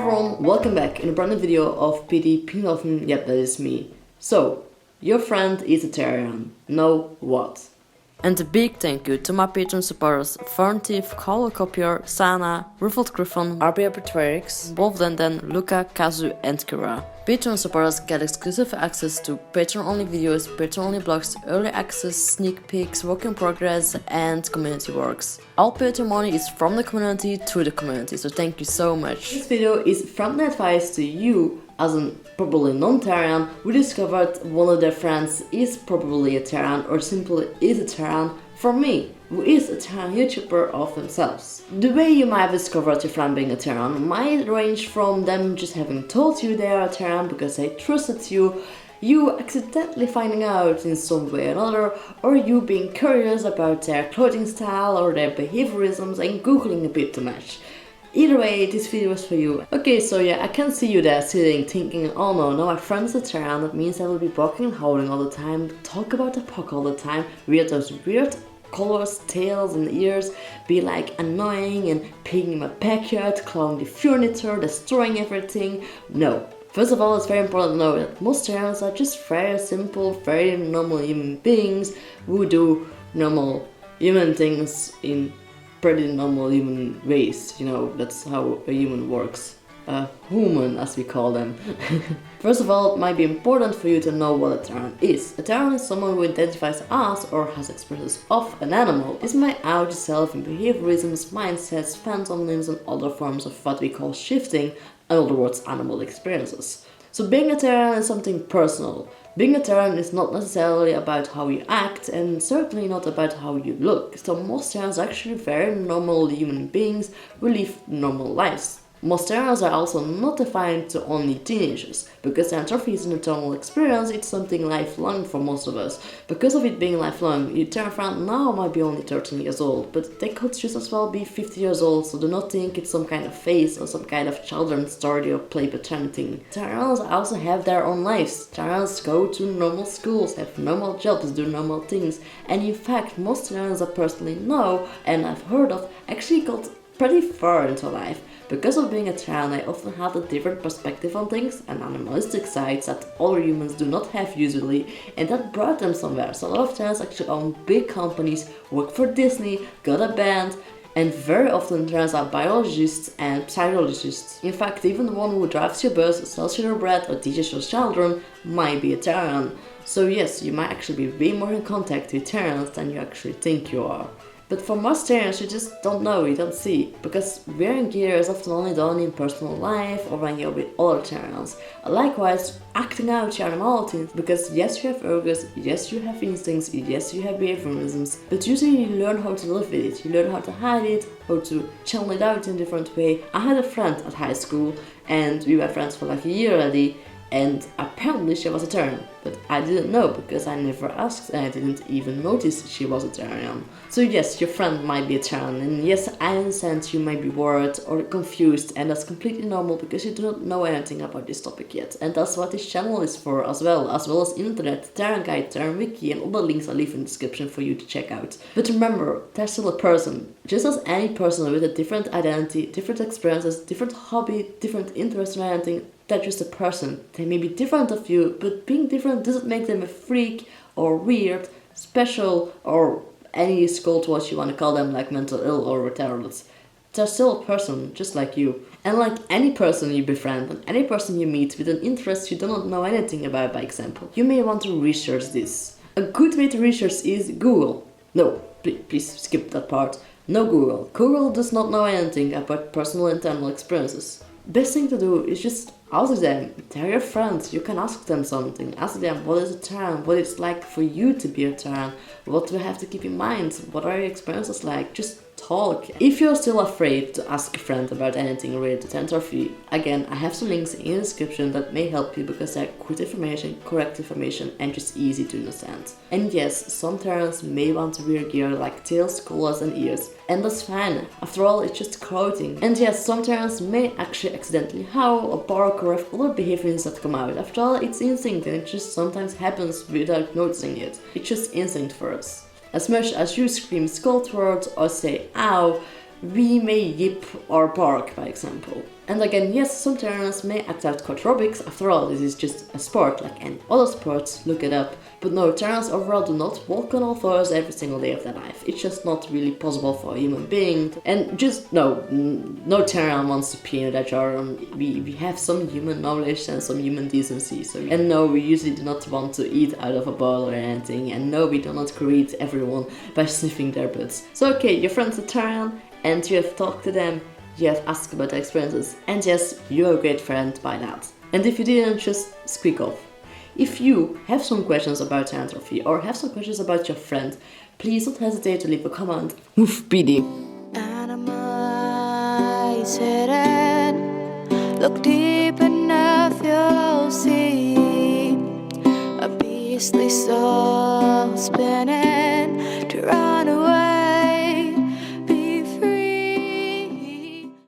everyone, welcome back in a brand new video of PD Pinhoffen. Yep, that is me. So, your friend is a Therian. Know what? And a big thank you to my Patreon supporters Fern Thief, Call Copier, Sana, Ruffled Griffon, RB Arbitrarix, Wolf Denden, Luca, Kazu, and Kira. Patreon supporters get exclusive access to Patron-only videos, Patron-only blogs, early access, sneak peeks, work in progress, and community works. All Patreon money is from the community to the community, so thank you so much. This video is friendly advice to you as a probably non-Therian who discovered one of their friends is probably a Therian or simply is a Therian, from me, who is a Therian YouTuber of themselves. The way you might have discovered your friend being a Therian might range from them just having told you they are a Therian because they trusted you, you accidentally finding out in some way or another, or you being curious about their clothing style or their behaviorisms and googling a bit too much. Either way, this video is for you. Okay, so yeah, I can see you there sitting thinking, oh no, now my friend's a Therian, that means I will be barking and howling all the time, talk about the puck all the time, wear those weird colors, tails and ears, be like annoying and peeing in my backyard, clawing the furniture, destroying everything. No. First of all, it's very important to know that most Therians are just very simple, very normal human beings who do normal human things in pretty normal human ways. You know, that's how a human works. A human, as we call them. First of all, it might be important for you to know what a Therian is. A Therian is someone who identifies as or has expressions of an animal. This might out itself in behaviorisms, mindsets, phantom limbs and other forms of what we call shifting, in other words, animal experiences. So being a Therian is something personal. Being a Therian is not necessarily about how you act and certainly not about how you look. So most Therians are actually very normal human beings who live normal lives. Most Therians are also not defined to only teenagers. Because Therianthropy is an eternal experience, it's something lifelong for most of us. Because of it being lifelong, your Therian friend now might be only 13 years old, but they could just as well be 50 years old, so do not think it's some kind of phase or some kind of children's story or play pretending. Therians also have their own lives. Therians go to normal schools, have normal jobs, do normal things, and in fact most Therians I personally know and I've heard of actually got pretty far into life. Because of being a Therian, I often have a different perspective on things and animalistic sides that other humans do not have usually, and that brought them somewhere. So a lot of Therians actually own big companies, work for Disney, got a band, and very often Therians are biologists and psychologists. In fact, even the one who drives your bus, sells you your bread or teaches your children might be a Therian. So yes, you might actually be way more in contact with Therians than you actually think you are. But for most Therians, you just don't know, you don't see, because wearing gear is often only done in personal life or when you're with other Therians. Likewise, acting out your animality, because yes, you have urges, yes, you have instincts, yes, you have behaviorisms, but usually you learn how to live with it, you learn how to hide it, how to channel it out in a different way. I had a friend at high school, and we were friends for like a year already, and apparently she was a Therian, but I didn't know because I never asked and I didn't even notice she was a Therian. So yes, your friend might be a Therian, and yes, I understand you might be worried or confused, and that's completely normal because you do not know anything about this topic yet. And that's what this channel is for as well as internet, Therian Guide, Therian Wiki, and other links I'll leave in the description for you to check out. But remember, they're still a person, just as any person with a different identity, different experiences, different hobby, different interest in anything. They're just a person. They may be different of you, but being different doesn't make them a freak or weird, special, or any scold what you want to call them, like mental ill or retarded. They're still a person, just like you. And like any person you befriend and any person you meet with an interest you do not know anything about, by example, you may want to research this. A good way to research is Google. No, please skip that part. No Google. Google does not know anything about personal internal experiences. Best thing to do is just ask them. They're your friends, you can ask them something. Ask them what is a Therian, what it's like for you to be a Therian, what do you have to keep in mind, what are your experiences like, just talk. If you're still afraid to ask a friend about anything related to Therianthropy, again, I have some links in the description that may help you because they're good information, correct information, and just easy to understand. And yes, some Therians may want to wear gear like tails, collars, and ears, and that's fine. After all, it's just clothing. And yes, some Therians may actually accidentally howl or bark or have other behaviors that come out. After all, it's instinct and it just sometimes happens without noticing it. It's just instinct for us. As much as you scream scold words or say ow, we may yip or bark, by example. And again, yes, some Therians may act out quadrobics. After all, this is just a sport, like any other sports, look it up. But no, Therians overall do not walk on all fours every single day of their life. It's just not really possible for a human being. And just, no Therian wants to pee in that jar. We have some human knowledge and some human decency. And no, we usually do not want to eat out of a bowl or anything. And no, we do not greet everyone by sniffing their butts. So okay, your friend's a Therian, and you have talked to them, you have asked about their experiences, and yes, you're a great friend by that. And if you didn't, just squeak off. If you have some questions about Therianthropy or have some questions about your friend, please don't hesitate to leave a comment. Woof, PD. Animalize it, look deep enough, you'll see a beastly soul spinning to run away.